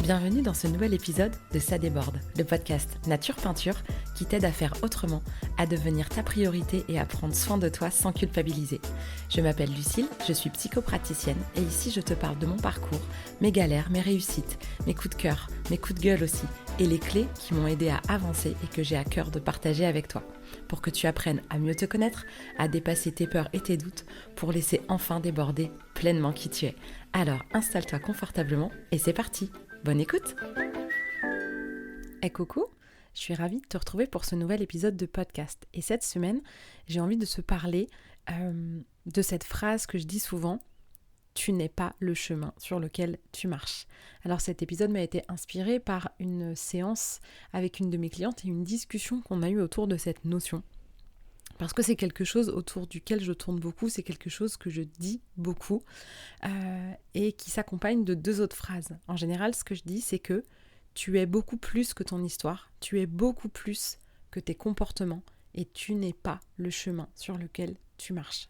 Bienvenue dans ce nouvel épisode de Ça déborde, le podcast Nature Peinture qui t'aide à faire autrement, à devenir ta priorité et à prendre soin de toi sans culpabiliser. Je m'appelle Lucille, je suis psychopraticienne et ici je te parle de mon parcours, mes galères, mes réussites, mes coups de cœur, mes coups de gueule aussi et les clés qui m'ont aidé à avancer et que j'ai à cœur de partager avec toi. Pour que tu apprennes à mieux te connaître, à dépasser tes peurs et tes doutes, pour laisser enfin déborder pleinement qui tu es. Alors installe-toi confortablement et c'est parti. Bonne écoute! Hey coucou, je suis ravie de te retrouver pour ce nouvel épisode de podcast. Et cette semaine, j'ai envie de se parler de cette phrase que je dis souvent, tu n'es pas le chemin sur lequel tu marches. Alors cet épisode m'a été inspiré par une séance avec une de mes clientes et une discussion qu'on a eue autour de cette notion. Parce que c'est quelque chose autour duquel je tourne beaucoup, c'est quelque chose que je dis beaucoup et qui s'accompagne de deux autres phrases. En général, ce que je dis, c'est que tu es beaucoup plus que ton histoire, tu es beaucoup plus que tes comportements et tu n'es pas le chemin sur lequel tu marches.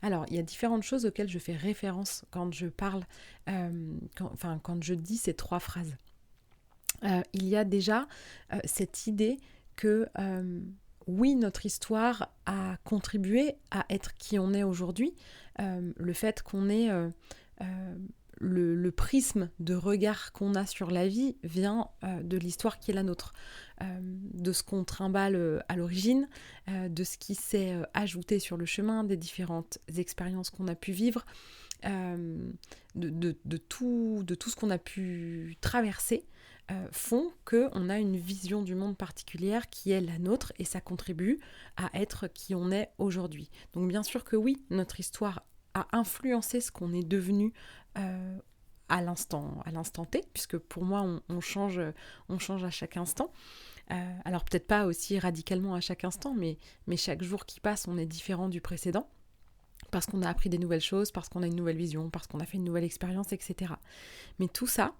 Alors, il y a différentes choses auxquelles je fais référence quand je parle, quand je dis ces trois phrases. Il y a déjà cette idée que oui, notre histoire a contribué à être qui on est aujourd'hui. Le fait qu'on ait le prisme de regard qu'on a sur la vie vient de l'histoire qui est la nôtre, de ce qu'on trimballe à l'origine, de ce qui s'est ajouté sur le chemin, des différentes expériences qu'on a pu vivre, de tout ce qu'on a pu traverser. Font qu'on a une vision du monde particulière qui est la nôtre et ça contribue à être qui on est aujourd'hui. Donc bien sûr que oui, notre histoire a influencé ce qu'on est devenu à l'instant T, puisque pour moi on change à chaque instant. Alors peut-être pas aussi radicalement à chaque instant, mais chaque jour qui passe on est différent du précédent. Parce qu'on a appris des nouvelles choses, parce qu'on a une nouvelle vision, parce qu'on a fait une nouvelle expérience, etc. Mais tout ça,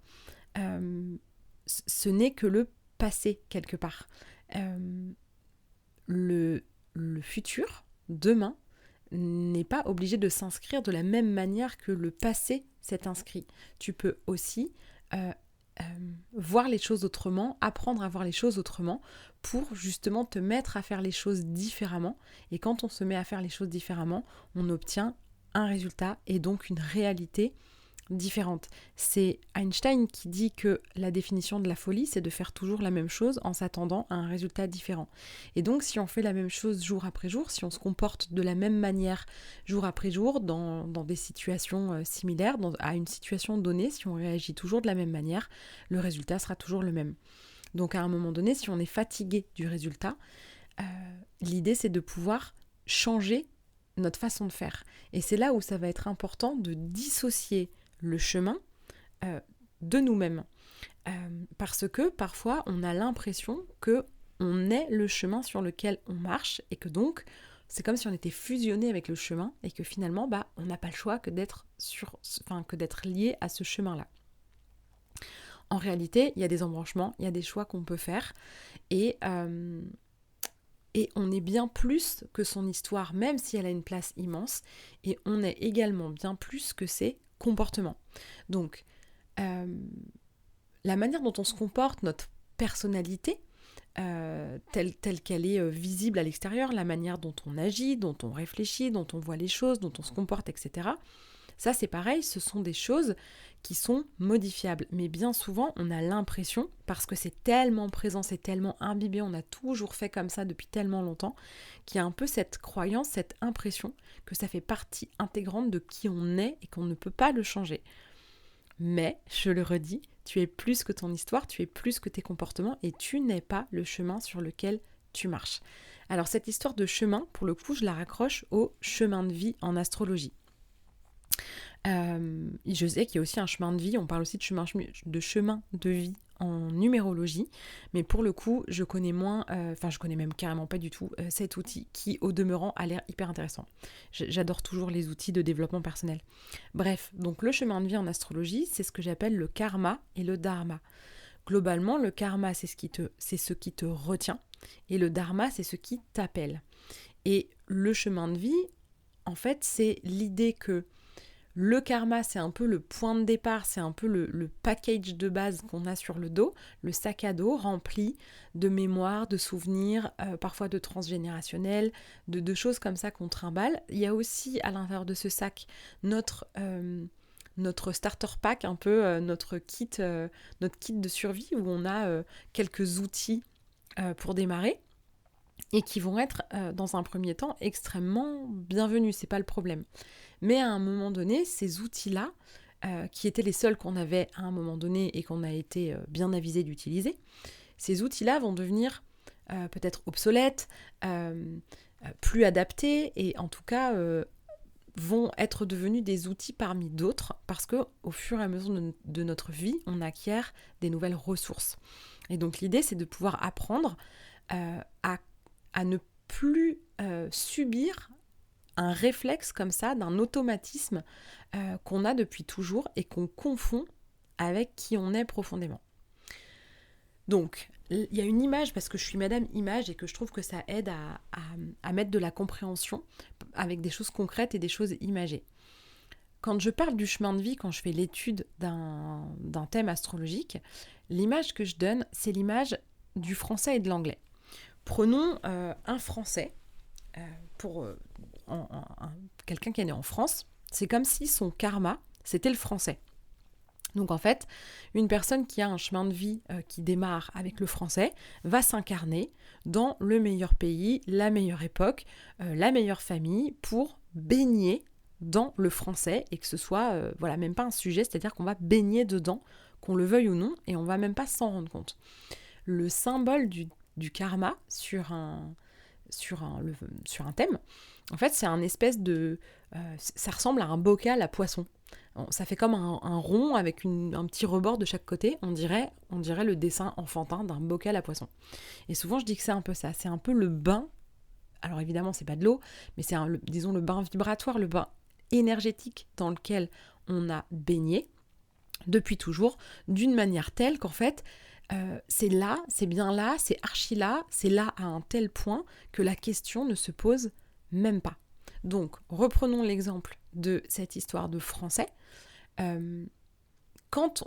ce n'est que le passé quelque part. Le futur, demain, n'est pas obligé de s'inscrire de la même manière que le passé s'est inscrit. Tu peux aussi voir les choses autrement, apprendre à voir les choses autrement pour justement te mettre à faire les choses différemment. Et quand on se met à faire les choses différemment, on obtient un résultat et donc une réalité différente. C'est Einstein qui dit que la définition de la folie, c'est de faire toujours la même chose en s'attendant à un résultat différent. Et donc, si on fait la même chose jour après jour, si on se comporte de la même manière jour après jour, dans des situations similaires, à une situation donnée, si on réagit toujours de la même manière, le résultat sera toujours le même. Donc, à un moment donné, si on est fatigué du résultat, l'idée, c'est de pouvoir changer notre façon de faire. Et c'est là où ça va être important de dissocier le chemin de nous-mêmes. Parce que parfois, on a l'impression qu'on est le chemin sur lequel on marche et que donc, c'est comme si on était fusionné avec le chemin et que finalement, on n'a pas le choix que d'être lié à ce chemin-là. En réalité, il y a des embranchements, il y a des choix qu'on peut faire et on est bien plus que son histoire, même si elle a une place immense, et on est également bien plus que ses comportements. Donc, la manière dont on se comporte, notre personnalité, telle qu'elle est visible à l'extérieur, la manière dont on agit, dont on réfléchit, dont on voit les choses, dont on se comporte, etc., ça c'est pareil, ce sont des choses qui sont modifiables. Mais bien souvent, on a l'impression, parce que c'est tellement présent, c'est tellement imbibé, on a toujours fait comme ça depuis tellement longtemps, qu'il y a un peu cette croyance, cette impression que ça fait partie intégrante de qui on est et qu'on ne peut pas le changer. Mais, je le redis, tu es plus que ton histoire, tu es plus que tes comportements et tu n'es pas le chemin sur lequel tu marches. Alors cette histoire de chemin, pour le coup, je la raccroche au chemin de vie en astrologie. Je sais qu'il y a aussi un chemin de vie, on parle aussi de chemin de vie en numérologie, mais pour le coup, je connais même carrément pas du tout cet outil qui, au demeurant, a l'air hyper intéressant. J'adore toujours les outils de développement personnel. Bref, donc le chemin de vie en astrologie, c'est ce que j'appelle le karma et le dharma. Globalement, le karma, c'est ce qui te retient, et le dharma, c'est ce qui t'appelle. Et le chemin de vie, en fait, c'est l'idée que Le karma, c'est un peu le point de départ, c'est un peu le package de base qu'on a sur le dos, le sac à dos rempli de mémoires, de souvenirs, parfois de transgénérationnels, de choses comme ça qu'on trimballe. Il y a aussi à l'intérieur de ce sac notre starter pack, un peu notre kit de survie où on a quelques outils pour démarrer et qui vont être dans un premier temps extrêmement bienvenus, c'est pas le problème. Mais à un moment donné, ces outils-là, qui étaient les seuls qu'on avait à un moment donné et qu'on a été bien avisé d'utiliser, ces outils-là vont devenir peut-être obsolètes, plus adaptés et en tout cas vont être devenus des outils parmi d'autres parce qu'au fur et à mesure de notre vie, on acquiert des nouvelles ressources. Et donc l'idée, c'est de pouvoir apprendre à ne plus subir un réflexe comme ça, d'un automatisme qu'on a depuis toujours et qu'on confond avec qui on est profondément. Donc, il y a une image, parce que je suis madame image et que je trouve que ça aide à mettre de la compréhension avec des choses concrètes et des choses imagées. Quand je parle du chemin de vie, quand je fais l'étude d'un thème astrologique, l'image que je donne, c'est l'image du français et de l'anglais. Prenons un français, pour quelqu'un qui est né en France, c'est comme si son karma, c'était le français. Donc en fait, une personne qui a un chemin de vie qui démarre avec le français va s'incarner dans le meilleur pays, la meilleure époque, la meilleure famille pour baigner dans le français et que ce soit même pas un sujet, c'est-à-dire qu'on va baigner dedans, qu'on le veuille ou non, et on va même pas s'en rendre compte. Le symbole du karma sur un thème, en fait c'est un espèce de... ça ressemble à un bocal à poisson. Ça fait comme un rond avec un petit rebord de chaque côté, on dirait le dessin enfantin d'un bocal à poisson. Et souvent je dis que c'est un peu ça, c'est un peu le bain, alors évidemment c'est pas de l'eau, mais c'est disons le bain vibratoire, le bain énergétique dans lequel on a baigné depuis toujours, d'une manière telle qu'en fait c'est là, c'est bien là, c'est archi là, c'est là à un tel point que la question ne se pose même pas. Donc, reprenons l'exemple de cette histoire de français. Quand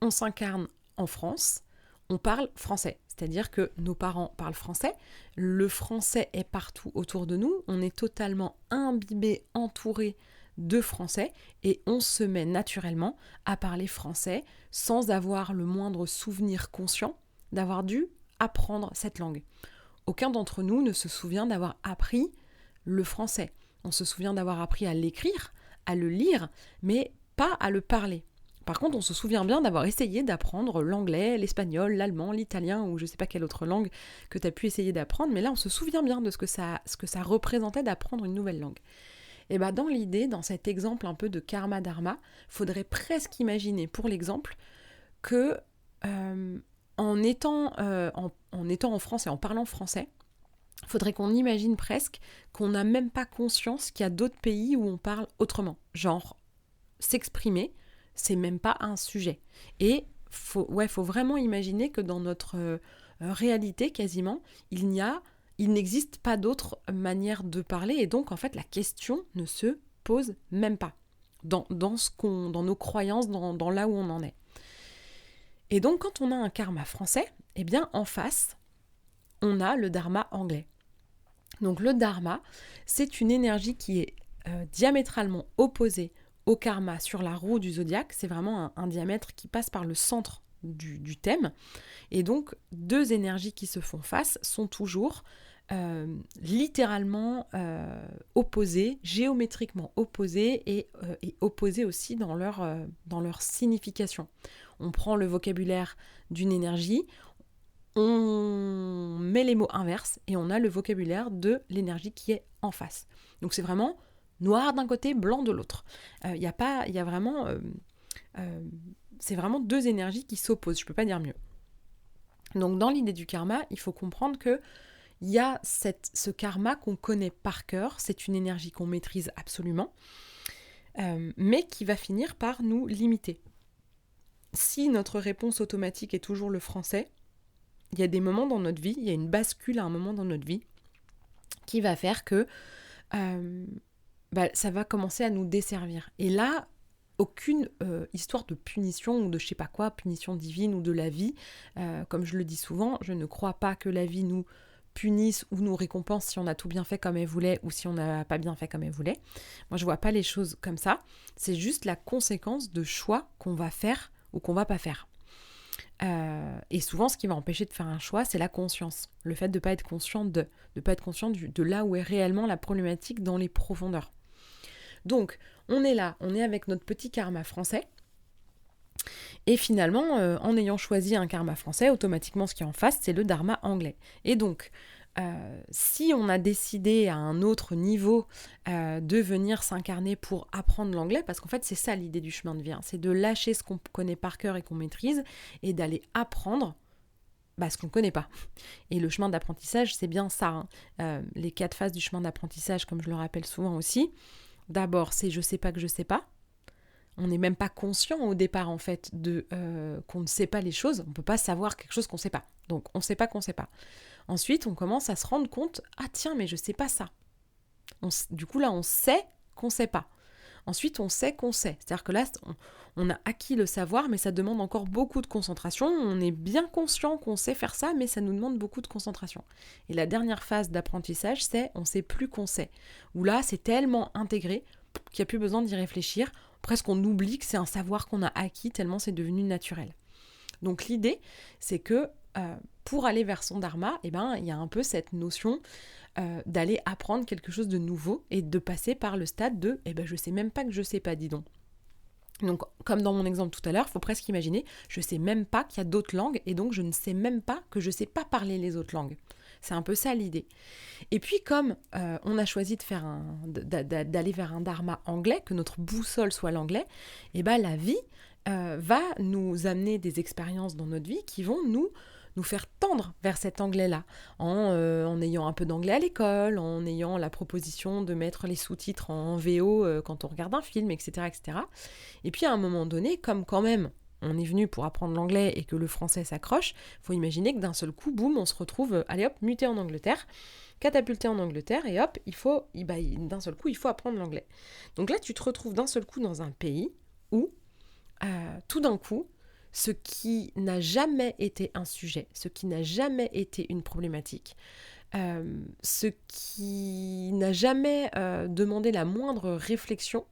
on s'incarne en France, on parle français. C'est-à-dire que nos parents parlent français, le français est partout autour de nous, on est totalement imbibé, entouré de français et on se met naturellement à parler français sans avoir le moindre souvenir conscient d'avoir dû apprendre cette langue. Aucun d'entre nous ne se souvient d'avoir appris le français. On se souvient d'avoir appris à l'écrire, à le lire, mais pas à le parler. Par contre, on se souvient bien d'avoir essayé d'apprendre l'anglais, l'espagnol, l'allemand, l'italien ou je ne sais pas quelle autre langue que tu as pu essayer d'apprendre, mais là on se souvient bien de ce que ça représentait d'apprendre une nouvelle langue. Et bien dans l'idée, dans cet exemple un peu de karma dharma, faudrait presque imaginer pour l'exemple que en étant en France et en parlant français, faudrait qu'on imagine presque qu'on n'a même pas conscience qu'il y a d'autres pays où on parle autrement. Genre, s'exprimer, c'est même pas un sujet. Et faut vraiment imaginer que dans notre réalité, quasiment, il n'existe pas d'autre manière de parler et donc en fait la question ne se pose même pas dans nos croyances, dans là où on en est. Et donc quand on a un karma français, eh bien en face, on a le dharma anglais. Donc le dharma, c'est une énergie qui est diamétralement opposée au karma sur la roue du zodiaque. C'est vraiment un diamètre qui passe par le centre du thème. Et donc, deux énergies qui se font face sont toujours littéralement opposées, géométriquement opposées et opposées aussi dans leur signification. On prend le vocabulaire d'une énergie, on met les mots inverses et on a le vocabulaire de l'énergie qui est en face. Donc c'est vraiment noir d'un côté, blanc de l'autre. C'est vraiment deux énergies qui s'opposent, je ne peux pas dire mieux. Donc dans l'idée du karma, il faut comprendre que il y a ce karma qu'on connaît par cœur, c'est une énergie qu'on maîtrise absolument, mais qui va finir par nous limiter. Si notre réponse automatique est toujours le français, il y a des moments dans notre vie, il y a une bascule à un moment dans notre vie qui va faire que ça va commencer à nous desservir. Et là, aucune histoire de punition ou de je sais pas quoi, punition divine ou de la vie. Comme je le dis souvent, je ne crois pas que la vie nous punisse ou nous récompense si on a tout bien fait comme elle voulait ou si on n'a pas bien fait comme elle voulait. Moi, je vois pas les choses comme ça. C'est juste la conséquence de choix qu'on va faire ou qu'on va pas faire. Et souvent, ce qui va empêcher de faire un choix, c'est la conscience. Le fait de ne pas être conscient de pas être conscient de là où est réellement la problématique dans les profondeurs. Donc, on est là, on est avec notre petit karma français. Et finalement, en ayant choisi un karma français, automatiquement, ce qui est en face, c'est le dharma anglais. Et donc, si on a décidé à un autre niveau de venir s'incarner pour apprendre l'anglais, parce qu'en fait c'est ça l'idée du chemin de vie, c'est de lâcher ce qu'on connaît par cœur et qu'on maîtrise et d'aller apprendre ce qu'on ne connaît pas. Et le chemin d'apprentissage, c'est bien ça. Les 4 phases du chemin d'apprentissage, comme je le rappelle souvent aussi. D'abord, c'est je sais pas que je sais pas. On n'est même pas conscient au départ en fait qu'on ne sait pas les choses. On ne peut pas savoir quelque chose qu'on ne sait pas. Donc on ne sait pas qu'on ne sait pas. Ensuite, on commence à se rendre compte, ah tiens, mais je ne sais pas ça. Du coup là, on sait qu'on ne sait pas. Ensuite, on sait qu'on sait. C'est-à-dire que là, on a acquis le savoir, mais ça demande encore beaucoup de concentration. On est bien conscient qu'on sait faire ça, mais ça nous demande beaucoup de concentration. Et la dernière phase d'apprentissage, c'est on ne sait plus qu'on sait. Où là, c'est tellement intégré qu'il n'y a plus besoin d'y réfléchir. Presque on oublie que c'est un savoir qu'on a acquis tellement c'est devenu naturel. Donc l'idée, c'est que pour aller vers son dharma, il y a un peu cette notion d'aller apprendre quelque chose de nouveau et de passer par le stade de je sais même pas que je sais pas, dis donc. Donc, comme dans mon exemple tout à l'heure, il faut presque imaginer, je sais même pas qu'il y a d'autres langues et donc je ne sais même pas que je sais pas parler les autres langues. C'est un peu ça l'idée. Et puis comme on a choisi d'aller vers un dharma anglais, que notre boussole soit l'anglais, la vie va nous amener des expériences dans notre vie qui vont nous faire tendre vers cet anglais-là, en ayant un peu d'anglais à l'école, en ayant la proposition de mettre les sous-titres en VO quand on regarde un film, etc., etc. Et puis à un moment donné, comme quand même on est venu pour apprendre l'anglais et que le français s'accroche, il faut imaginer que d'un seul coup, boum, on se retrouve, allez hop, muté en Angleterre, catapulté en Angleterre, et hop, d'un seul coup, il faut apprendre l'anglais. Donc là, tu te retrouves d'un seul coup dans un pays où, tout d'un coup, ce qui n'a jamais été un sujet, ce qui n'a jamais été une problématique, ce qui n'a jamais demandé la moindre réflexion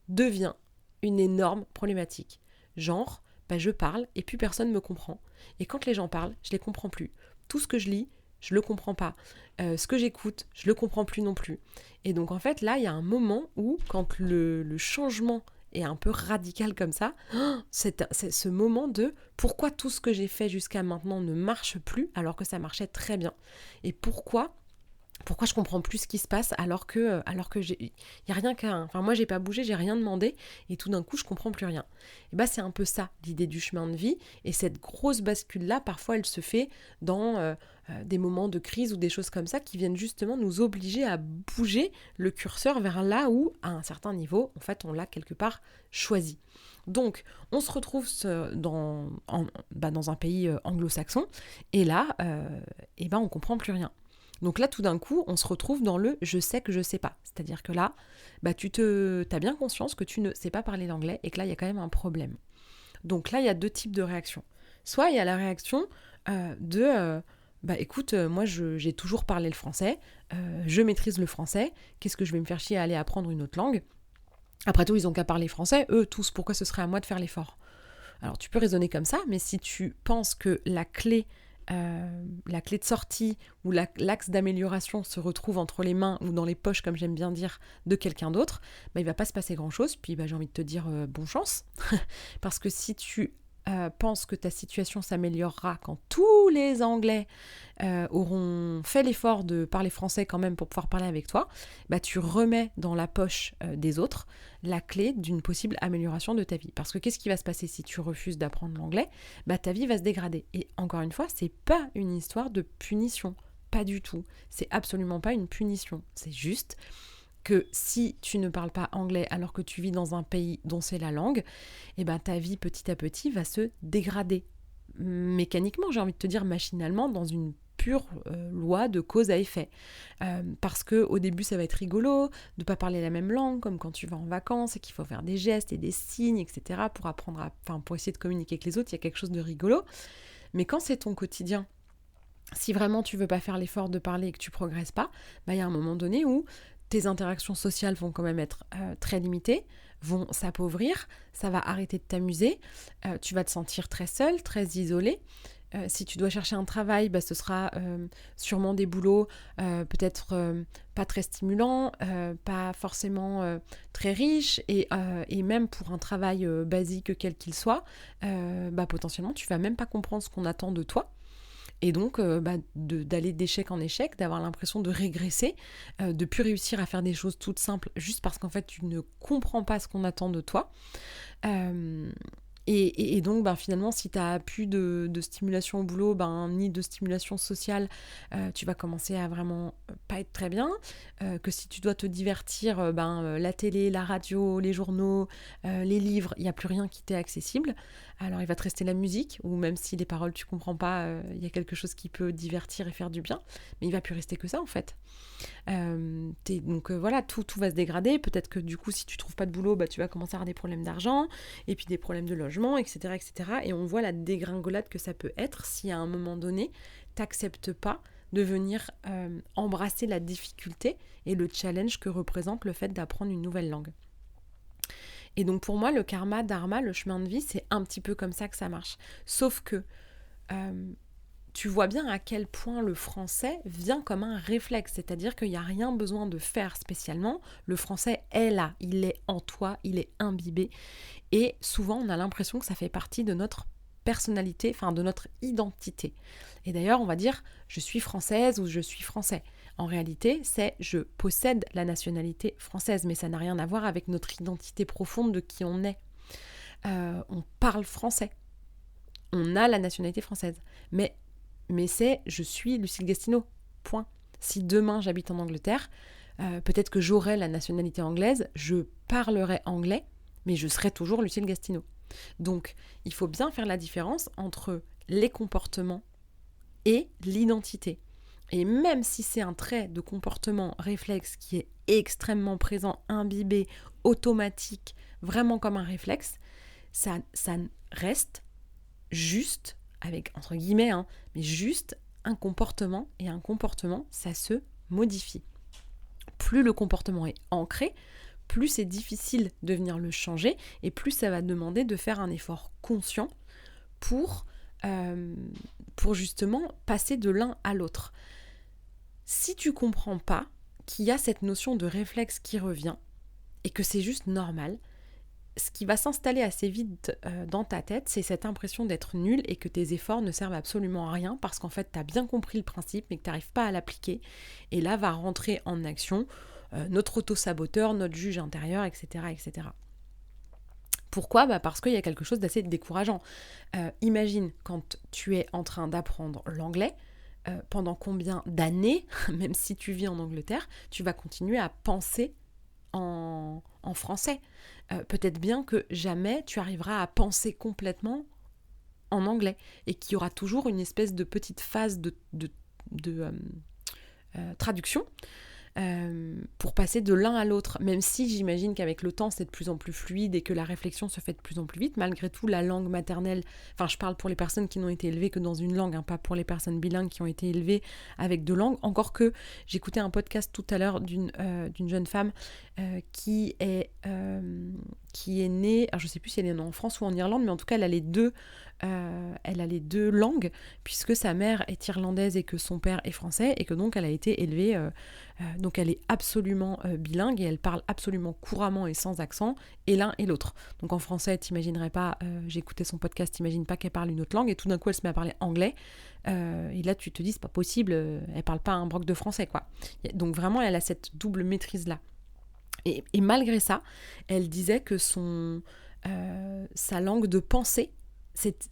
devient une énorme problématique. Genre, je parle et plus personne ne me comprend. Et quand les gens parlent, je les comprends plus. Tout ce que je lis, je le comprends pas. Ce que j'écoute, je le comprends plus non plus. Et donc en fait, là, il y a un moment où, quand le changement est un peu radical comme ça, c'est ce moment de pourquoi tout ce que j'ai fait jusqu'à maintenant ne marche plus alors que ça marchait très bien. Et pourquoi je comprends plus ce qui se passe alors que il y a rien moi j'ai pas bougé, j'ai rien demandé et tout d'un coup je comprends plus rien. Et c'est un peu ça l'idée du chemin de vie, et cette grosse bascule là parfois elle se fait dans des moments de crise ou des choses comme ça qui viennent justement nous obliger à bouger le curseur vers là où à un certain niveau en fait on l'a quelque part choisi. Donc on se retrouve dans un pays anglo-saxon et là on comprend plus rien. Donc là, tout d'un coup, on se retrouve dans le « je sais que je sais pas ». C'est-à-dire que là, t'as bien conscience que tu ne sais pas parler l'anglais et que là, il y a quand même un problème. Donc là, il y a 2 types de réactions. Soit il y a la réaction écoute, moi, j'ai toujours parlé le français, je maîtrise le français, qu'est-ce que je vais me faire chier à aller apprendre une autre langue ? Après tout, ils ont qu'à parler français, eux tous, pourquoi ce serait à moi de faire l'effort ? Alors, tu peux raisonner comme ça, mais si tu penses que la clé de sortie ou l'axe d'amélioration se retrouve entre les mains ou dans les poches, comme j'aime bien dire, de quelqu'un d'autre, il va pas se passer grand-chose. Puis j'ai envie de te dire bonne chance. Parce que si tu penses que ta situation s'améliorera quand tous les Anglais auront fait l'effort de parler français quand même pour pouvoir parler avec toi, tu remets dans la poche des autres la clé d'une possible amélioration de ta vie. Parce que qu'est-ce qui va se passer si tu refuses d'apprendre l'anglais ? Ta vie va se dégrader. Et encore une fois, c'est pas une histoire de punition. Pas du tout. C'est absolument pas une punition. C'est juste que si tu ne parles pas anglais alors que tu vis dans un pays dont c'est la langue, ta vie petit à petit va se dégrader. Mécaniquement, j'ai envie de te dire machinalement, dans une pure loi de cause à effet. Parce qu'au début, ça va être rigolo de ne pas parler la même langue, comme quand tu vas en vacances et qu'il faut faire des gestes et des signes, etc. pour essayer de communiquer avec les autres, il y a quelque chose de rigolo. Mais quand c'est ton quotidien, si vraiment tu veux pas faire l'effort de parler et que tu progresses pas, il y a un moment donné où tes interactions sociales vont quand même être très limitées, vont s'appauvrir, ça va arrêter de t'amuser, tu vas te sentir très seul, très isolé. Si tu dois chercher un travail, ce sera sûrement des boulots peut-être pas très stimulants, pas forcément très riches, et même pour un travail basique quel qu'il soit, potentiellement tu vas même pas comprendre ce qu'on attend de toi. Et donc d'aller d'échec en échec, d'avoir l'impression de régresser, de plus réussir à faire des choses toutes simples juste parce qu'en fait tu ne comprends pas ce qu'on attend de toi. Et donc finalement, si tu n'as plus de stimulation au boulot, ni de stimulation sociale, tu vas commencer à vraiment pas être très bien. Que si tu dois te divertir, la télé, la radio, les journaux, les livres, il n'y a plus rien qui t'est accessible. Alors il va te rester la musique, ou même si les paroles tu comprends pas, il y a quelque chose qui peut divertir et faire du bien, mais il va plus rester que ça en fait. Donc voilà, tout va se dégrader. Peut-être que du coup, si tu trouves pas de boulot, tu vas commencer à avoir des problèmes d'argent, et puis des problèmes de logement, etc., etc. Et on voit la dégringolade que ça peut être si à un moment donné, t'acceptes pas de venir embrasser la difficulté et le challenge que représente le fait d'apprendre une nouvelle langue. Et donc pour moi, le karma, dharma, le chemin de vie, c'est un petit peu comme ça que ça marche. Sauf que tu vois bien à quel point le français vient comme un réflexe, c'est-à-dire qu'il n'y a rien besoin de faire spécialement. Le français est là, il est en toi, il est imbibé. Et souvent, on a l'impression que ça fait partie de notre personnalité, de notre identité. Et d'ailleurs, on va dire « je suis française » ou « je suis français ». En réalité, c'est « je possède la nationalité française », mais ça n'a rien à voir avec notre identité profonde de qui on est. On parle français. On a la nationalité française. Mais c'est « je suis Lucille Gastino », point. Si demain j'habite en Angleterre, peut-être que j'aurai la nationalité anglaise, je parlerai anglais, mais je serai toujours Lucille Gastino. Donc, il faut bien faire la différence entre les comportements et l'identité. Et même si c'est un trait de comportement réflexe qui est extrêmement présent, imbibé, automatique, vraiment comme un réflexe, ça reste juste, avec entre guillemets, mais juste un comportement, et un comportement, ça se modifie. Plus le comportement est ancré, plus c'est difficile de venir le changer, et plus ça va demander de faire un effort conscient pour justement passer de l'un à l'autre. Si tu comprends pas qu'il y a cette notion de réflexe qui revient, et que c'est juste normal, ce qui va s'installer assez vite dans ta tête, c'est cette impression d'être nul et que tes efforts ne servent absolument à rien parce qu'en fait, tu as bien compris le principe mais que tu n'arrives pas à l'appliquer. Et là va rentrer en action notre auto-saboteur, notre juge intérieur, etc. etc. Pourquoi ? Parce qu'il y a quelque chose d'assez décourageant. Imagine quand tu es en train d'apprendre l'anglais, pendant combien d'années, même si tu vis en Angleterre, tu vas continuer à penser en français. Peut-être bien que jamais tu arriveras à penser complètement en anglais et qu'il y aura toujours une espèce de petite phase de traduction pour passer de l'un à l'autre, même si j'imagine qu'avec le temps c'est de plus en plus fluide et que la réflexion se fait de plus en plus vite. Malgré tout, la langue maternelle, je parle pour les personnes qui n'ont été élevées que dans une langue, pas pour les personnes bilingues qui ont été élevées avec deux langues, encore que j'écoutais un podcast tout à l'heure d'une jeune femme qui est née, alors je sais plus si elle est née en France ou en Irlande, mais en tout cas elle a les deux langues, puisque sa mère est irlandaise et que son père est français, et que donc elle a été élevée, donc elle est absolument bilingue et elle parle absolument couramment et sans accent, et l'un et l'autre. Donc en français, t'imaginerais pas, j'écoutais son podcast, t'imagines pas qu'elle parle une autre langue, et tout d'un coup elle se met à parler anglais, et là tu te dis c'est pas possible, elle parle pas un broc de français quoi. Donc vraiment elle a cette double maîtrise là. Et malgré ça, elle disait que sa langue de pensée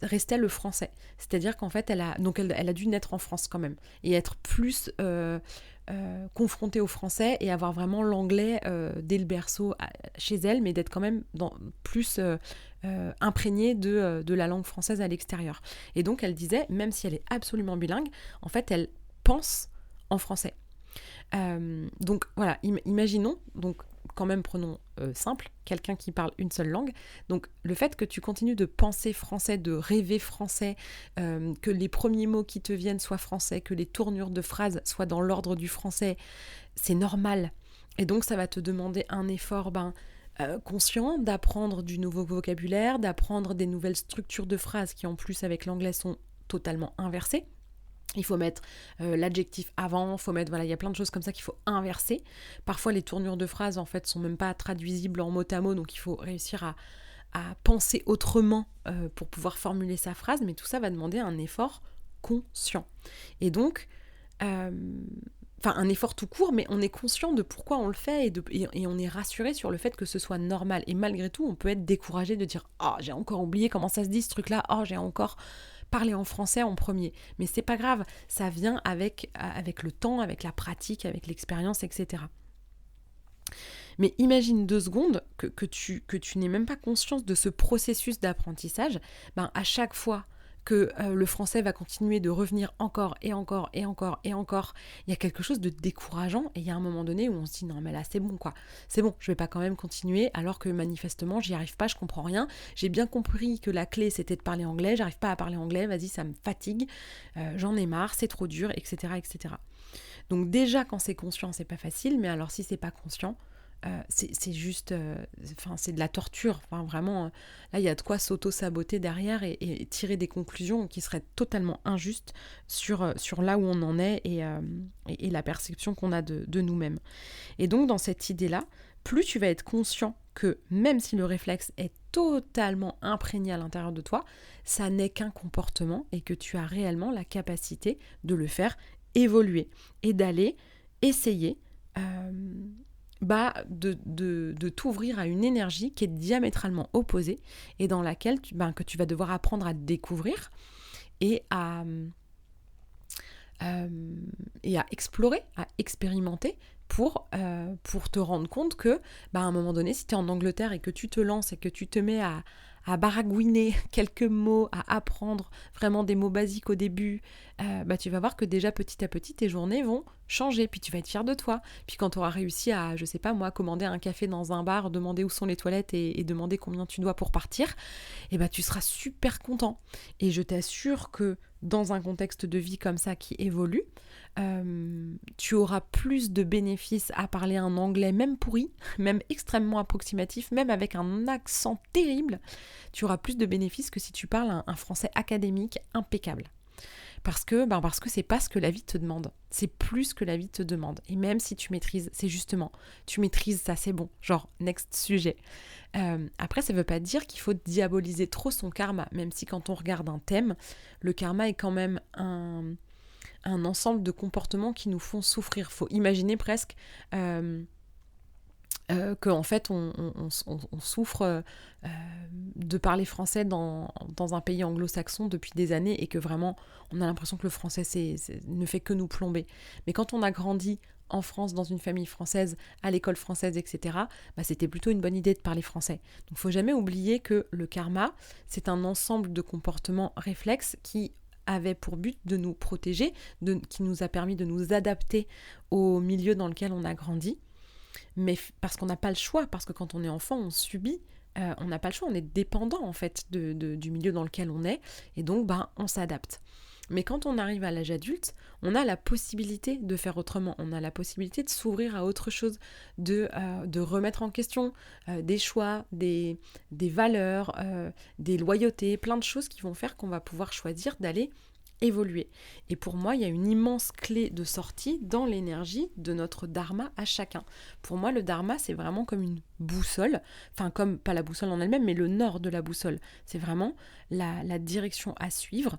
restait le français. C'est-à-dire qu'en fait, elle a dû naître en France quand même, et être plus confrontée au français, et avoir vraiment l'anglais dès le berceau chez elle, mais d'être quand même plus imprégnée de la langue française à l'extérieur. Et donc elle disait, même si elle est absolument bilingue, en fait pense en français. Donc voilà, imaginons, donc quand même prenons simple, quelqu'un qui parle une seule langue. Donc le fait que tu continues de penser français, de rêver français, que les premiers mots qui te viennent soient français, que les tournures de phrases soient dans l'ordre du français, c'est normal. Et donc ça va te demander un effort conscient d'apprendre du nouveau vocabulaire, d'apprendre des nouvelles structures de phrases qui en plus avec l'anglais sont totalement inversées. Il faut mettre l'adjectif avant, il y a plein de choses comme ça qu'il faut inverser. Parfois les tournures de phrases en fait sont même pas traduisibles en mot à mot, donc il faut réussir à penser autrement pour pouvoir formuler sa phrase, mais tout ça va demander un effort conscient. Et donc, un effort tout court, mais on est conscient de pourquoi on le fait et on est rassuré sur le fait que ce soit normal. Et malgré tout, on peut être découragé de dire « Oh, j'ai encore oublié comment ça se dit ce truc-là, oh, j'ai encore parlé en français en premier. » Mais c'est pas grave, ça vient avec le temps, avec la pratique, avec l'expérience, etc. Mais imagine 2 secondes que tu n'aies même pas conscience de ce processus d'apprentissage. À chaque fois que le français va continuer de revenir encore et encore et encore et encore, il y a quelque chose de décourageant et il y a un moment donné où on se dit non mais là c'est bon quoi, c'est bon, je vais pas quand même continuer alors que manifestement j'y arrive pas, je comprends rien, j'ai bien compris que la clé c'était de parler anglais, j'arrive pas à parler anglais, vas-y ça me fatigue, j'en ai marre, c'est trop dur, etc. etc. Donc déjà quand c'est conscient c'est pas facile, mais alors si c'est pas conscient, c'est juste, c'est de la torture. Vraiment, là, il y a de quoi s'auto-saboter derrière et tirer des conclusions qui seraient totalement injustes sur là où on en est et la perception qu'on a de nous-mêmes. Et donc, dans cette idée-là, plus tu vas être conscient que même si le réflexe est totalement imprégné à l'intérieur de toi, ça n'est qu'un comportement et que tu as réellement la capacité de le faire évoluer et d'aller essayer de t'ouvrir à une énergie qui est diamétralement opposée et dans laquelle que tu vas devoir apprendre à découvrir et à explorer, à expérimenter pour te rendre compte que à un moment donné, si tu es en Angleterre et que tu te lances et que tu te mets à baragouiner quelques mots, à apprendre vraiment des mots basiques au début, tu vas voir que déjà petit à petit tes journées vont changer, puis tu vas être fier de toi. Puis quand tu auras réussi à, je sais pas moi, commander un café dans un bar, demander où sont les toilettes et demander combien tu dois pour partir, tu seras super content. Et je t'assure que dans un contexte de vie comme ça qui évolue, tu auras plus de bénéfices à parler un anglais même pourri, même extrêmement approximatif, même avec un accent terrible. Tu auras plus de bénéfices que si tu parles un français académique impeccable. Parce que c'est pas ce que la vie te demande. C'est plus que la vie te demande. Et même si tu maîtrises, tu maîtrises ça, c'est bon. Genre, next sujet. Après, ça veut pas dire qu'il faut diaboliser trop son karma, même si quand on regarde un thème, le karma est quand même un ensemble de comportements qui nous font souffrir. Faut imaginer presque qu'en fait on souffre de parler français dans un pays anglo-saxon depuis des années et que vraiment on a l'impression que le français ne fait que nous plomber. Mais quand on a grandi en France, dans une famille française, à l'école française, etc., c'était plutôt une bonne idée de parler français. Donc il ne faut jamais oublier que le karma, c'est un ensemble de comportements réflexes qui avait pour but de nous protéger, qui nous a permis de nous adapter au milieu dans lequel on a grandi. Mais parce qu'on n'a pas le choix, parce que quand on est enfant, on subit, on n'a pas le choix, on est dépendant en fait du milieu dans lequel on est, et donc on s'adapte. Mais quand on arrive à l'âge adulte, on a la possibilité de faire autrement, on a la possibilité de s'ouvrir à autre chose, de remettre en question des choix, des valeurs, des loyautés, plein de choses qui vont faire qu'on va pouvoir choisir d'aller évoluer. Et pour moi, il y a une immense clé de sortie dans l'énergie de notre dharma à chacun. Pour moi, le dharma, c'est vraiment comme une boussole, comme pas la boussole en elle-même, mais le nord de la boussole. C'est vraiment la direction à suivre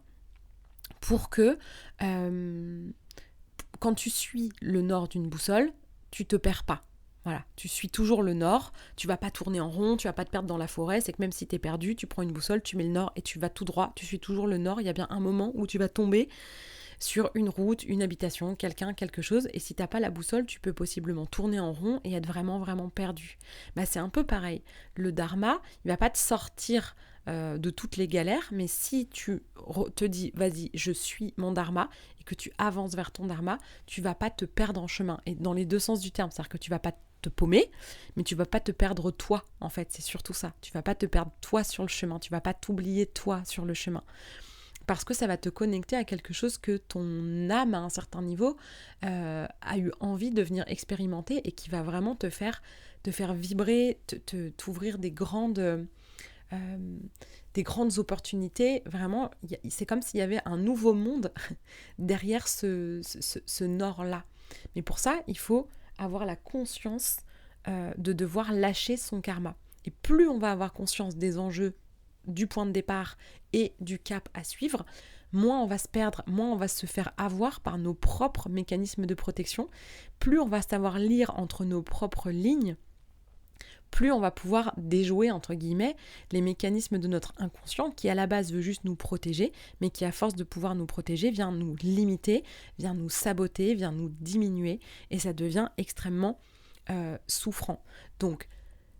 pour que quand tu suis le nord d'une boussole, tu te perds pas. Voilà, tu suis toujours le nord, tu vas pas tourner en rond, tu vas pas te perdre dans la forêt, c'est que même si t'es perdu, tu prends une boussole, tu mets le nord et tu vas tout droit, tu suis toujours le nord, il y a bien un moment où tu vas tomber sur une route, une habitation, quelqu'un, quelque chose. Et si t'as pas la boussole, tu peux possiblement tourner en rond et être vraiment, vraiment perdu. C'est un peu pareil. Le dharma, il va pas te sortir de toutes les galères, mais si tu te dis, vas-y, je suis mon dharma, et que tu avances vers ton dharma, tu vas pas te perdre en chemin. Et dans les deux sens du terme, c'est-à-dire que tu vas pas te paumer, mais tu vas pas te perdre toi, en fait, c'est surtout ça. Tu vas pas te perdre toi sur le chemin, tu vas pas t'oublier toi sur le chemin. Parce que ça va te connecter à quelque chose que ton âme, à un certain niveau, a eu envie de venir expérimenter et qui va vraiment te faire vibrer, t'ouvrir des grandes opportunités. Vraiment, c'est comme s'il y avait un nouveau monde derrière ce nord-là. Mais pour ça, il faut avoir la conscience de devoir lâcher son karma. Et plus on va avoir conscience des enjeux du point de départ et du cap à suivre, moins on va se perdre, moins on va se faire avoir par nos propres mécanismes de protection, plus on va savoir lire entre nos propres lignes, plus on va pouvoir déjouer, entre guillemets, les mécanismes de notre inconscient qui à la base veut juste nous protéger, mais qui à force de pouvoir nous protéger vient nous limiter, vient nous saboter, vient nous diminuer, et ça devient extrêmement souffrant. Donc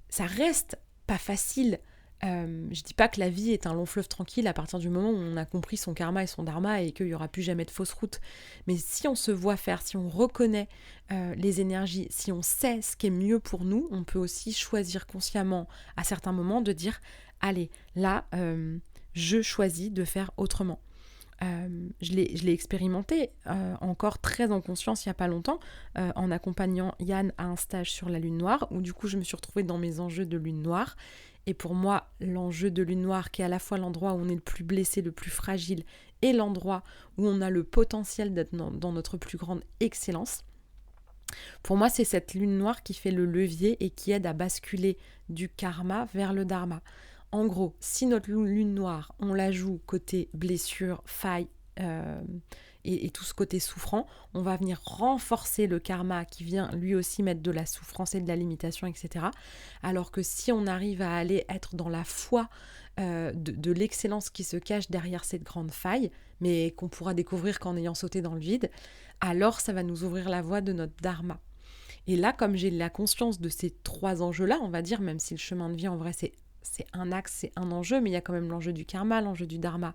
ça reste pas facile. Je dis pas que la vie est un long fleuve tranquille à partir du moment où on a compris son karma et son dharma et qu'il n'y aura plus jamais de fausse route. Mais si on se voit faire, si on reconnaît les énergies, si on sait ce qui est mieux pour nous, on peut aussi choisir consciemment à certains moments de dire « Allez, là, je choisis de faire autrement ». Je l'ai expérimenté encore très en conscience il n'y a pas longtemps en accompagnant Yann à un stage sur la lune noire où du coup je me suis retrouvée dans mes enjeux de lune noire. Et pour moi, l'enjeu de lune noire, qui est à la fois l'endroit où on est le plus blessé, le plus fragile, et l'endroit où on a le potentiel d'être dans notre plus grande excellence, pour moi, c'est cette lune noire qui fait le levier et qui aide à basculer du karma vers le dharma. En gros, si notre lune noire, on la joue côté blessure, faille, et tout ce côté souffrant, on va venir renforcer le karma qui vient lui aussi mettre de la souffrance et de la limitation, etc. Alors que si on arrive à aller être dans la foi de l'excellence qui se cache derrière cette grande faille, mais qu'on pourra découvrir qu'en ayant sauté dans le vide, alors ça va nous ouvrir la voie de notre dharma. Et là, comme j'ai la conscience de ces trois enjeux-là, on va dire, même si le chemin de vie, en vrai, c'est un axe, c'est un enjeu, mais il y a quand même l'enjeu du karma, l'enjeu du dharma,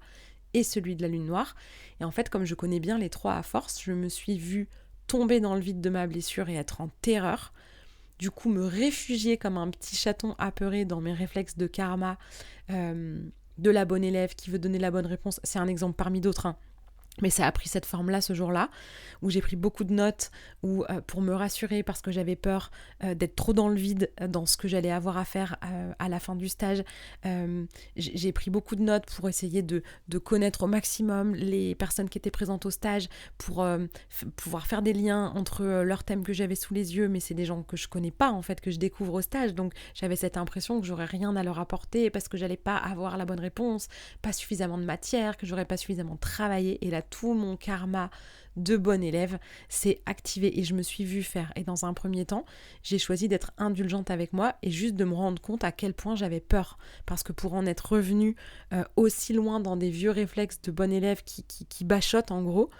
et celui de la lune noire. Et en fait, comme je connais bien les trois à force, je me suis vue tomber dans le vide de ma blessure et être en terreur. Du coup, me réfugier comme un petit chaton apeuré dans mes réflexes de karma, de la bonne élève qui veut donner la bonne réponse. C'est un exemple parmi d'autres, hein. Mais ça a pris cette forme-là ce jour-là, où j'ai pris beaucoup de notes pour me rassurer parce que j'avais peur d'être trop dans le vide dans ce que j'allais avoir à faire à la fin du stage. J'ai pris beaucoup de notes pour essayer de connaître au maximum les personnes qui étaient présentes au stage, pour pouvoir faire des liens entre leurs thèmes que j'avais sous les yeux, mais c'est des gens que je connais pas en fait, que je découvre au stage, donc j'avais cette impression que j'aurais rien à leur apporter parce que j'allais pas avoir la bonne réponse, pas suffisamment de matière, que j'aurais pas suffisamment travaillé, et là tout mon karma de bonne élève s'est activé et je me suis vue faire. Et dans un premier temps, j'ai choisi d'être indulgente avec moi et juste de me rendre compte à quel point j'avais peur. Parce que pour en être revenue aussi loin dans des vieux réflexes de bonne élève qui bachotent en gros,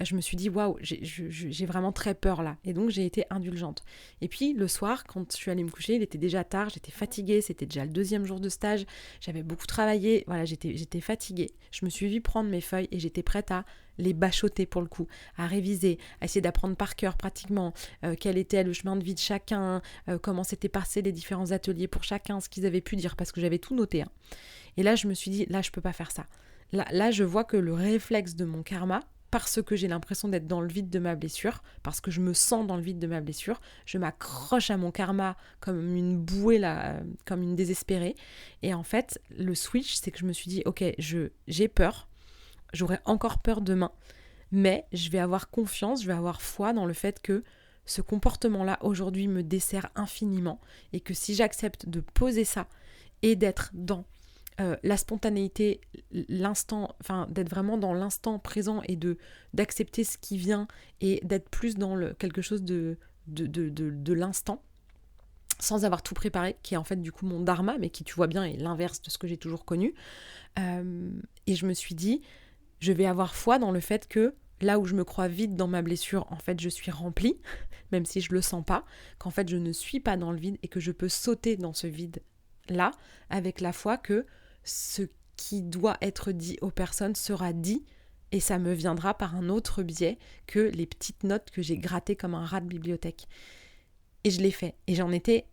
je me suis dit waouh, j'ai vraiment très peur là. Et donc j'ai été indulgente. Et puis le soir, quand je suis allée me coucher, il était déjà tard, j'étais fatiguée, c'était déjà le 2e jour de stage, j'avais beaucoup travaillé, voilà, j'étais fatiguée. Je me suis vue prendre mes feuilles et j'étais prête à les bachoter pour le coup, à réviser, à essayer d'apprendre par cœur pratiquement quel était le chemin de vie de chacun, comment s'étaient passés les différents ateliers pour chacun, ce qu'ils avaient pu dire, parce que j'avais tout noté. Hein. Et là, je me suis dit, là, je peux pas faire ça. Là, je vois que le réflexe de mon karma, parce que j'ai l'impression d'être dans le vide de ma blessure, parce que je me sens dans le vide de ma blessure, je m'accroche à mon karma comme une bouée, là, comme une désespérée. Et en fait, le switch, c'est que je me suis dit, ok, j'ai peur, j'aurai encore peur demain, mais je vais avoir confiance, je vais avoir foi dans le fait que ce comportement-là, aujourd'hui, me dessert infiniment, et que si j'accepte de poser ça et d'être dans la spontanéité, l'instant, enfin d'être vraiment dans l'instant présent et d'accepter ce qui vient et d'être plus dans quelque chose de l'instant, sans avoir tout préparé, qui est en fait du coup mon dharma, mais qui tu vois bien est l'inverse de ce que j'ai toujours connu. Et je me suis dit, je vais avoir foi dans le fait que là où je me crois vide dans ma blessure, en fait, je suis remplie, même si je le sens pas, qu'en fait, je ne suis pas dans le vide et que je peux sauter dans ce vide-là avec la foi que ce qui doit être dit aux personnes sera dit et ça me viendra par un autre biais que les petites notes que j'ai grattées comme un rat de bibliothèque. Et je l'ai fait. Et j'en étais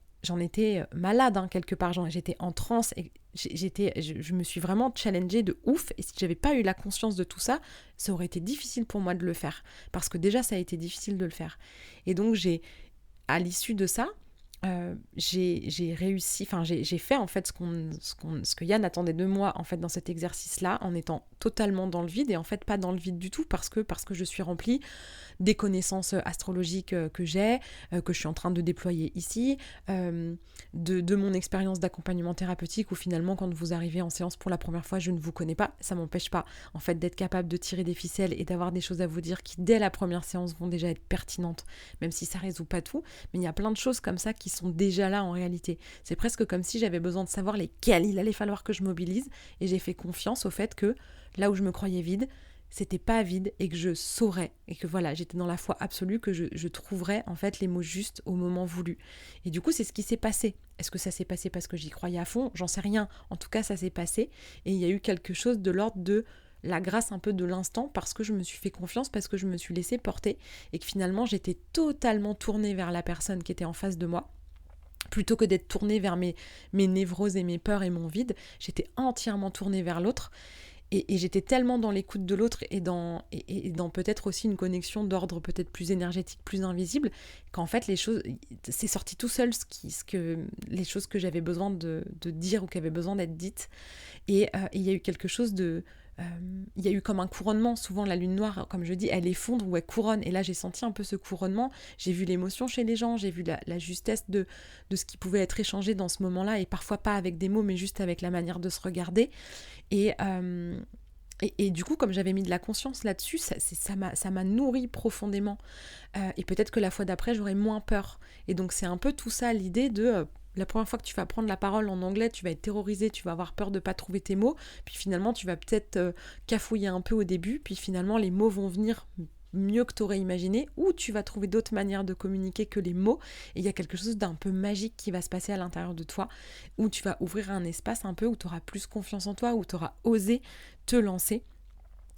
malade quelque part. J'étais en transe et je me suis vraiment challengée de ouf. Et si j'avais pas eu la conscience de tout ça, ça aurait été difficile pour moi de le faire. Parce que déjà, ça a été difficile de le faire. Et donc, à l'issue de ça, j'ai réussi, j'ai fait en fait ce que Yann attendait de moi en fait dans cet exercice-là, en étant totalement dans le vide et en fait pas dans le vide du tout parce que je suis remplie des connaissances astrologiques que j'ai, que je suis en train de déployer ici, de mon expérience d'accompagnement thérapeutique où finalement quand vous arrivez en séance pour la première fois, je ne vous connais pas, ça m'empêche pas en fait d'être capable de tirer des ficelles et d'avoir des choses à vous dire qui dès la première séance vont déjà être pertinentes, même si ça résout pas tout, mais il y a plein de choses comme ça qui sont déjà là en réalité. C'est presque comme si j'avais besoin de savoir lesquelles il allait falloir que je mobilise et j'ai fait confiance au fait que là où je me croyais vide, c'était pas vide et que je saurais et que voilà, j'étais dans la foi absolue que je trouverais en fait les mots justes au moment voulu. Et du coup, c'est ce qui s'est passé. Est-ce que ça s'est passé parce que j'y croyais à fond ? J'en sais rien. En tout cas, ça s'est passé et il y a eu quelque chose de l'ordre de la grâce un peu de l'instant parce que je me suis fait confiance, parce que je me suis laissée porter et que finalement, j'étais totalement tournée vers la personne qui était en face de moi. Plutôt que d'être tournée vers mes névroses et mes peurs et mon vide, j'étais entièrement tournée vers l'autre. Et j'étais tellement dans l'écoute de l'autre et dans peut-être aussi une connexion d'ordre peut-être plus énergétique, plus invisible, qu'en fait les choses, c'est sorti tout seul les choses que j'avais besoin de dire ou qui avaient besoin d'être dites. Et il y a eu quelque chose il y a eu comme un couronnement. Souvent la lune noire, comme je dis, elle effondre ou elle couronne. Et là j'ai senti un peu ce couronnement. J'ai vu l'émotion chez les gens, j'ai vu la justesse de ce qui pouvait être échangé dans ce moment-là. Et parfois pas avec des mots, mais juste avec la manière de se regarder. Et du coup, comme j'avais mis de la conscience là-dessus, ça m'a nourri profondément. Et peut-être que la fois d'après, j'aurais moins peur. Et donc c'est un peu tout ça, l'idée de... la première fois que tu vas prendre la parole en anglais, tu vas être terrorisé, tu vas avoir peur de ne pas trouver tes mots. Puis finalement, tu vas peut-être cafouiller un peu au début. Puis finalement, les mots vont venir mieux que tu aurais imaginé, ou tu vas trouver d'autres manières de communiquer que les mots, et il y a quelque chose d'un peu magique qui va se passer à l'intérieur de toi, où tu vas ouvrir un espace un peu où tu auras plus confiance en toi, où tu auras osé te lancer,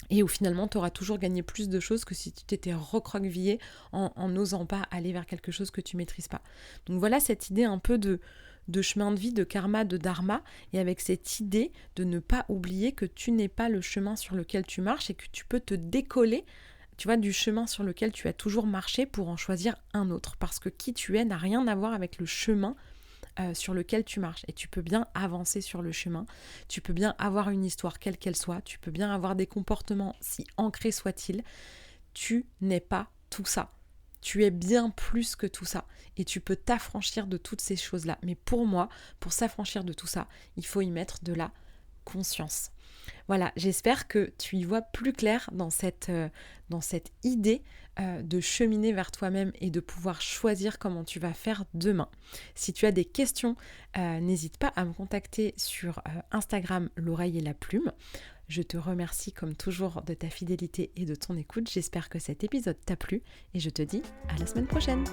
et où finalement tu auras toujours gagné plus de choses que si tu t'étais recroquevillé en n'osant pas aller vers quelque chose que tu maîtrises pas. Donc voilà cette idée un peu de chemin de vie, de karma, de dharma, et avec cette idée de ne pas oublier que tu n'es pas le chemin sur lequel tu marches et que tu peux te décoller, tu vois, du chemin sur lequel tu as toujours marché pour en choisir un autre. Parce que qui tu es n'a rien à voir avec le chemin sur lequel tu marches. Et tu peux bien avancer sur le chemin, tu peux bien avoir une histoire quelle qu'elle soit, tu peux bien avoir des comportements si ancrés soient-ils. Tu n'es pas tout ça. Tu es bien plus que tout ça. Et tu peux t'affranchir de toutes ces choses-là. Mais pour moi, pour s'affranchir de tout ça, il faut y mettre de la conscience. Voilà, j'espère que tu y vois plus clair dans cette idée de cheminer vers toi-même et de pouvoir choisir comment tu vas faire demain. Si tu as des questions, n'hésite pas à me contacter sur Instagram l'oreille et la plume. Je te remercie comme toujours de ta fidélité et de ton écoute. J'espère que cet épisode t'a plu et je te dis à la semaine prochaine.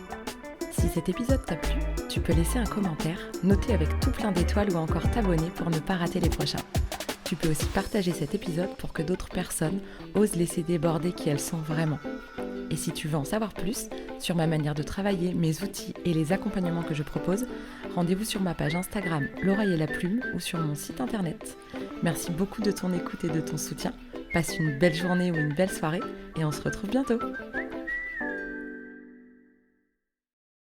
Si cet épisode t'a plu, tu peux laisser un commentaire, noter avec tout plein d'étoiles ou encore t'abonner pour ne pas rater les prochains. Tu peux aussi partager cet épisode pour que d'autres personnes osent laisser déborder qui elles sont vraiment. Et si tu veux en savoir plus sur ma manière de travailler, mes outils et les accompagnements que je propose, rendez-vous sur ma page Instagram l'oreille et la plume ou sur mon site internet. Merci beaucoup de ton écoute et de ton soutien. Passe une belle journée ou une belle soirée et on se retrouve bientôt.